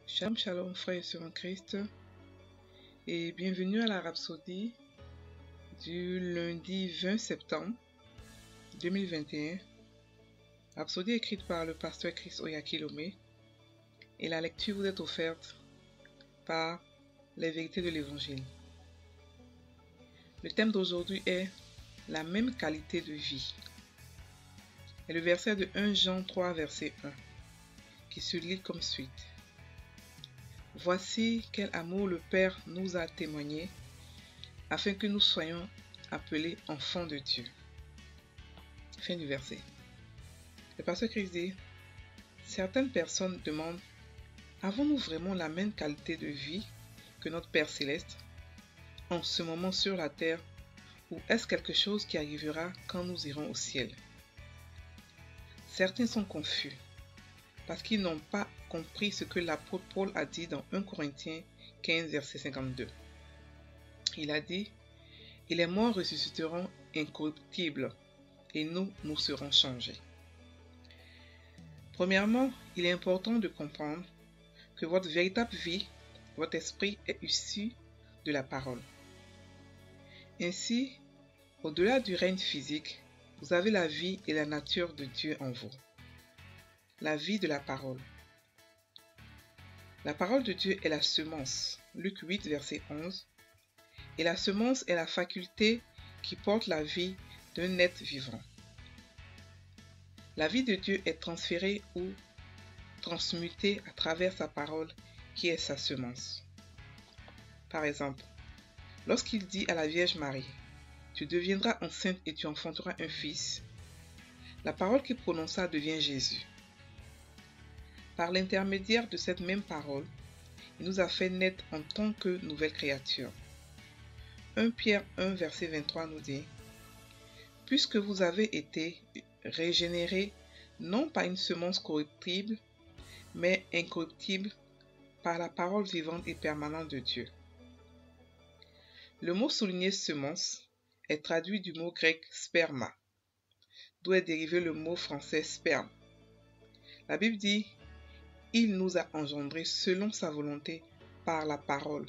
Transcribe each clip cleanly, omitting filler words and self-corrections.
Shalom, shalom, frères et sœurs en Christ, et bienvenue à la Rhapsodie du lundi 20 septembre 2021. Rhapsodie écrite par le pasteur Chris Oyakilome, et la lecture vous est offerte par les vérités de l'Évangile. Le thème d'aujourd'hui est la même qualité de vie. Et le verset de 1 Jean 3, verset 1, qui se lit comme suit. Voici quel amour le Père nous a témoigné, afin que nous soyons appelés enfants de Dieu. Fin du verset. Le pasteur Christ dit, certaines personnes demandent, avons-nous vraiment la même qualité de vie que notre Père Céleste en ce moment sur la terre, ou est-ce quelque chose qui arrivera quand nous irons au ciel? Certains sont confus parce qu'ils n'ont pas compris ce que l'apôtre Paul a dit dans 1 Corinthiens 15, verset 52. Il a dit, et les morts ressusciteront incorruptibles, et nous serons changés. Premièrement, il est important de comprendre que votre véritable vie, votre esprit est issu de la parole. Ainsi, au-delà du règne physique, vous avez la vie et la nature de Dieu en vous. La vie de la parole. La parole de Dieu est la semence. Luc 8, verset 11. Et la semence est la faculté qui porte la vie d'un être vivant. La vie de Dieu est transférée ou transmutée à travers sa parole qui est sa semence. Par exemple, lorsqu'il dit à la Vierge Marie, « Tu deviendras enceinte et tu enfanteras un fils », la parole qu'il prononça devient Jésus. Par l'intermédiaire de cette même parole, il nous a fait naître en tant que nouvelle créature. 1 Pierre 1, verset 23 nous dit, « Puisque vous avez été régénérés, non par une semence corruptible, mais incorruptible, par la parole vivante et permanente de Dieu. » Le mot souligné semence est traduit du mot grec sperma, d'où est dérivé le mot français sperme. La Bible dit, il nous a engendrés selon sa volonté par la parole,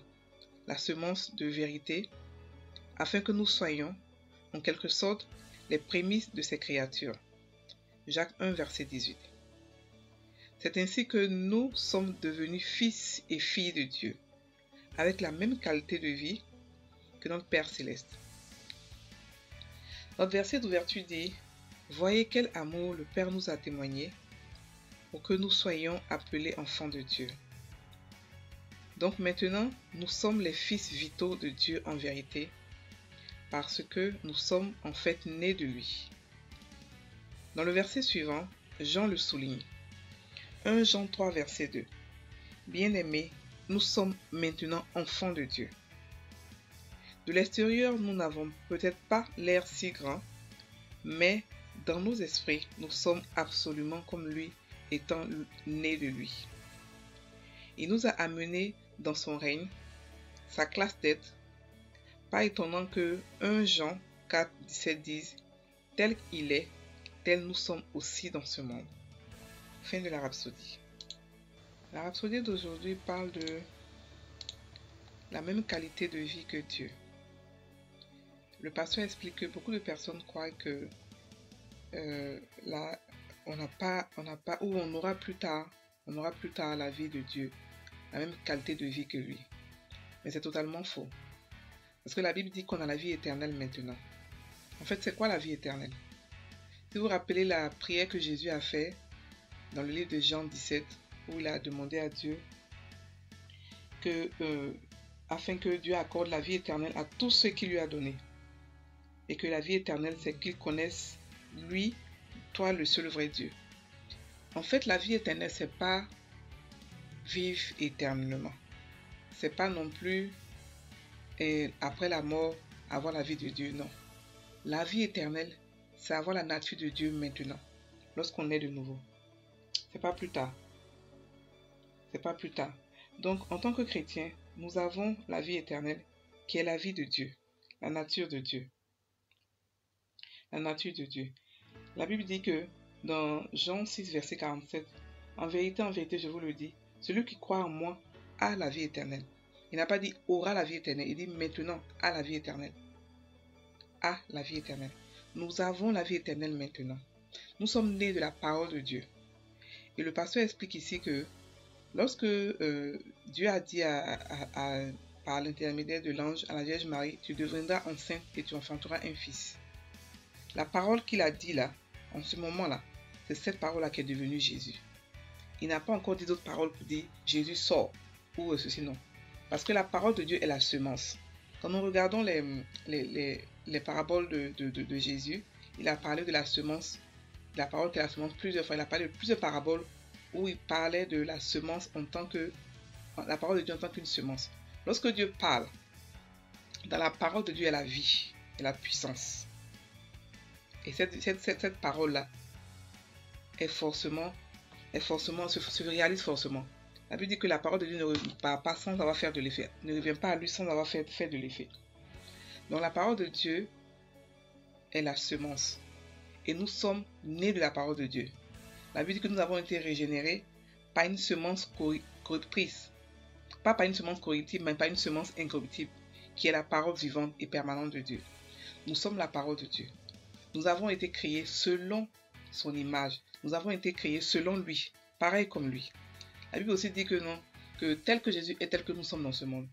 la semence de vérité, afin que nous soyons, en quelque sorte, les prémices de ses créatures. Jacques 1, verset 18. C'est ainsi que nous sommes devenus fils et filles de Dieu, avec la même qualité de vie que notre Père Céleste. Notre verset d'ouverture dit, « Voyez quel amour le Père nous a témoigné, pour que nous soyons appelés enfants de Dieu. » Donc maintenant, nous sommes les fils vitaux de Dieu en vérité, parce que nous sommes en fait nés de lui. Dans le verset suivant, Jean le souligne. 1 Jean 3, verset 2. Bien-aimés, nous sommes maintenant enfants de Dieu. De l'extérieur, nous n'avons peut-être pas l'air si grand, mais dans nos esprits, nous sommes absolument comme lui, étant nés de lui. Il nous a amenés dans son règne, sa classe d'être. Pas étonnant que 1 Jean 4, 17 dise « Tel qu'il est, tel nous sommes aussi dans ce monde. » Fin de la Rhapsodie. La Rhapsodie d'aujourd'hui parle de la même qualité de vie que Dieu. Le pasteur explique que beaucoup de personnes croient que là, on aura plus tard la vie de Dieu, la même qualité de vie que lui. Mais c'est totalement faux. Parce que la Bible dit qu'on a la vie éternelle maintenant. En fait, c'est quoi la vie éternelle? Si vous vous rappelez la prière que Jésus a faite dans le livre de Jean 17, où il a demandé à Dieu afin que Dieu accorde la vie éternelle à tous ceux qu'il lui a donné. Et que la vie éternelle, c'est qu'ils connaissent lui, toi le seul vrai Dieu. En fait, la vie éternelle, c'est pas vivre éternellement. C'est pas non plus après la mort avoir la vie de Dieu, non. La vie éternelle, c'est avoir la nature de Dieu maintenant, lorsqu'on est de nouveau. C'est pas plus tard. C'est pas plus tard. Donc, en tant que chrétien, nous avons la vie éternelle, qui est la vie de Dieu, la nature de Dieu. La nature de Dieu. La Bible dit que dans Jean 6, verset 47, en vérité, je vous le dis, Celui qui croit en moi a la vie éternelle. Il n'a pas dit aura la vie éternelle, il dit maintenant a la vie éternelle. A la vie éternelle. Nous avons la vie éternelle maintenant. Nous sommes nés de la parole de Dieu. Et le pasteur explique ici que lorsque Dieu a dit par l'intermédiaire de l'ange à la Vierge Marie, tu deviendras enceinte et tu enfanteras un fils. La parole qu'il a dit là, en ce moment-là, c'est cette parole-là qui est devenue Jésus. Il n'a pas encore dit d'autres paroles pour dire Jésus sort ou ceci, non. Parce que la parole de Dieu est la semence. Quand nous regardons les paraboles de Jésus, il a parlé de la semence, la parole qui est la semence plusieurs fois. Il a parlé de plusieurs paraboles où il parlait de la semence en tant que, la parole de Dieu en tant qu'une semence. Lorsque Dieu parle, dans la parole de Dieu il y a la vie et la puissance. Et cette parole-là se réalise forcément. La Bible dit que la parole de Dieu ne revient pas sans avoir fait de l'effet, ne revient pas à lui sans avoir fait de l'effet. Donc la parole de Dieu est la semence. Et nous sommes nés de la parole de Dieu. La Bible dit que nous avons été régénérés par une semence corruptrice. Pas par une semence corruptible, mais par une semence incorruptible, qui est la parole vivante et permanente de Dieu. Nous sommes la parole de Dieu. Nous avons été créés selon son image. Nous avons été créés selon lui, pareil comme lui. La Bible aussi dit que non, que tel que Jésus est, tel que nous sommes dans ce monde.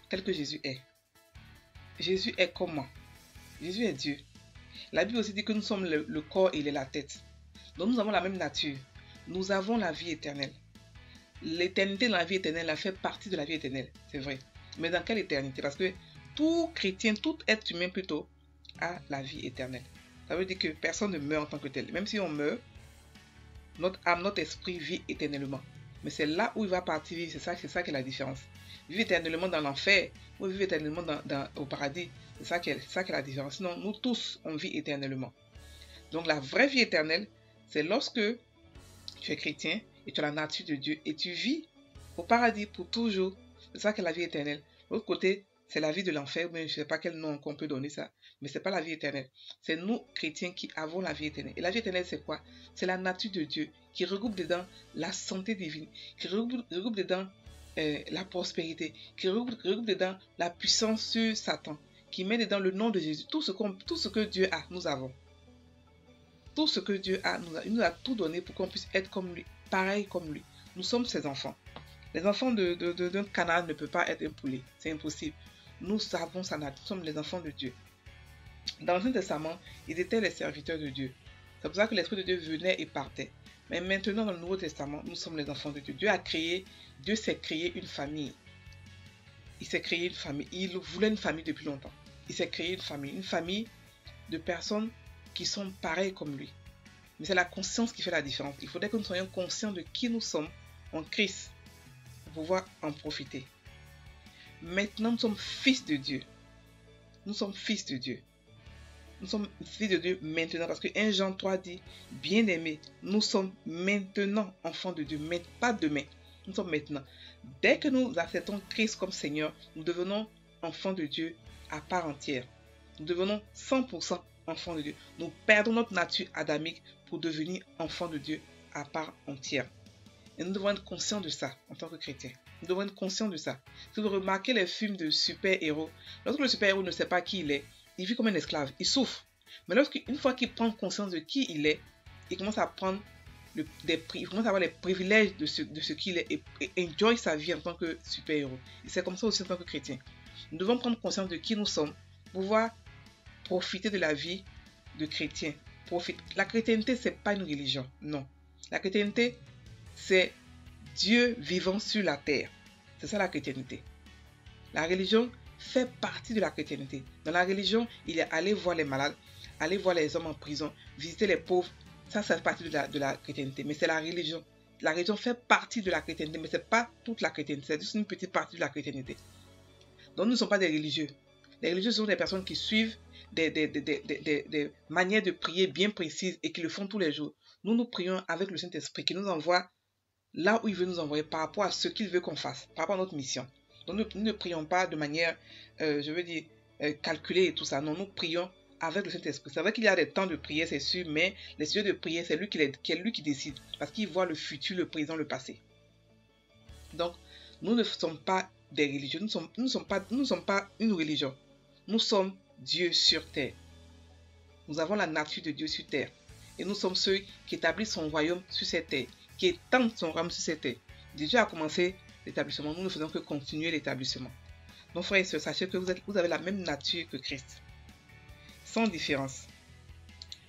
Tel que Jésus est. Jésus est comment? Jésus est Dieu. La Bible aussi dit que nous sommes le corps et il est la tête. Donc nous avons la même nature. Nous avons la vie éternelle. L'éternité dans la vie éternelle a fait partie de la vie éternelle, c'est vrai. Mais dans quelle éternité? Parce que tout chrétien, tout être humain plutôt, a la vie éternelle. Ça veut dire que personne ne meurt en tant que tel. Même si on meurt, notre âme, notre esprit vit éternellement. Mais c'est là où il va partir vivre, c'est ça qui est la différence. Vivre éternellement dans l'enfer ou vivre éternellement au paradis, c'est ça qui est la différence. Sinon, nous tous, on vit éternellement. Donc la vraie vie éternelle, c'est lorsque tu es chrétien et tu as la nature de Dieu et tu vis au paradis pour toujours. C'est ça qui est la vie éternelle. L'autre côté, c'est la vie de l'enfer, mais je ne sais pas quel nom qu'on peut donner ça. Mais ce n'est pas la vie éternelle. C'est nous, chrétiens, qui avons la vie éternelle. Et la vie éternelle, c'est quoi? C'est la nature de Dieu qui regroupe dedans la santé divine, qui regroupe dedans la prospérité, qui regroupe dedans la puissance sur Satan, qui met dedans le nom de Jésus. Tout ce que Dieu a, nous avons. Tout ce que Dieu a, il nous a tout donné pour qu'on puisse être comme lui, pareil comme lui. Nous sommes ses enfants. Les enfants d'un canard ne peuvent pas être un poulet. C'est impossible. Nous savons sa nature. Nous sommes les enfants de Dieu. Dans l'Ancien Testament, ils étaient les serviteurs de Dieu. C'est pour ça que l'Esprit de Dieu venait et partait. Mais maintenant, dans le Nouveau Testament, nous sommes les enfants de Dieu. Dieu s'est créé une famille. Il s'est créé une famille. Il voulait une famille depuis longtemps. Il s'est créé une famille de personnes qui sont pareilles comme lui. Mais c'est la conscience qui fait la différence. Il faudrait que nous soyons conscients de qui nous sommes en Christ pour pouvoir en profiter. Maintenant, nous sommes fils de Dieu. Nous sommes fils de Dieu. Nous sommes fils de Dieu maintenant. Parce que 1 Jean 3 dit, bien-aimés, nous sommes maintenant enfants de Dieu. Mais pas demain. Nous sommes maintenant. Dès que nous acceptons Christ comme Seigneur, nous devenons enfants de Dieu à part entière. Nous devenons 100% enfants de Dieu. Nous perdons notre nature adamique pour devenir enfants de Dieu à part entière. Et nous devons être conscients de ça en tant que chrétiens. Nous devons être conscients de ça. Si vous remarquez les films de super-héros, lorsque le super-héros ne sait pas qui il vit comme un esclave, il souffre. Mais une fois qu'il prend conscience de qui il est, il commence à prendre il commence à avoir les privilèges de ce qu'il est et enjoy sa vie en tant que super-héros. Et c'est comme ça aussi en tant que chrétien. Nous devons prendre conscience de qui nous sommes pour pouvoir profiter de la vie de chrétien. La chrétienté, ce n'est pas une religion, non. La chrétienté, c'est Dieu vivant sur la terre. C'est ça la chrétienté. La religion fait partie de la chrétienté. Dans la religion, il y a aller voir les malades, aller voir les hommes en prison, visiter les pauvres. Ça fait partie de la chrétienté. Mais c'est la religion. La religion fait partie de la chrétienté, mais ce n'est pas toute la chrétienté. C'est juste une petite partie de la chrétienté. Donc nous ne sommes pas des religieux. Les religieux sont des personnes qui suivent des manières de prier bien précises et qui le font tous les jours. Nous prions avec le Saint-Esprit qui nous envoie là où il veut nous envoyer par rapport à ce qu'il veut qu'on fasse, par rapport à notre mission. Donc nous ne prions pas de manière, calculée et tout ça. Non, nous prions avec le Saint-Esprit. C'est vrai qu'il y a des temps de prière, c'est sûr, mais les sujets de prière, c'est lui qui décide parce qu'il voit le futur, le présent, le passé. Donc, nous ne sommes pas des religieux, nous ne sommes pas une religion. Nous sommes Dieu sur terre. Nous avons la nature de Dieu sur terre. Et nous sommes ceux qui établissent son royaume sur cette terre, qui étendent son royaume sur cette terre. Dieu a commencé l'établissement, nous ne faisons que continuer l'établissement. Donc, frères et sœurs, sachez que vous avez la même nature que Christ, sans différence.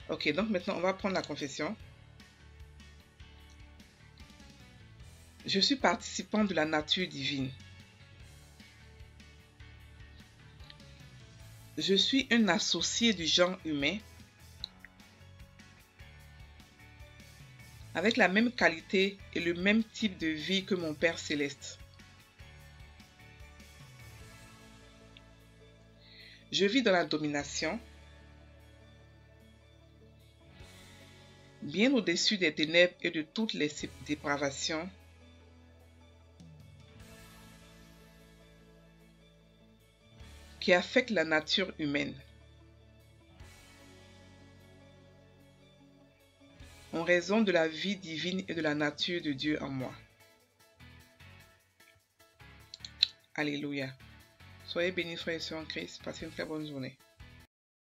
Ok, donc maintenant, on va prendre la confession. Je suis participant de la nature divine. Je suis un associé du genre humain avec la même qualité et le même type de vie que mon Père céleste. Je vis dans la domination, bien au-dessus des ténèbres et de toutes les dépravations. Qui affectent la nature humaine. En raison de la vie divine et de la nature de Dieu en moi. Alléluia. Soyez bénis, frères et sœurs en Christ. Passez une très bonne journée.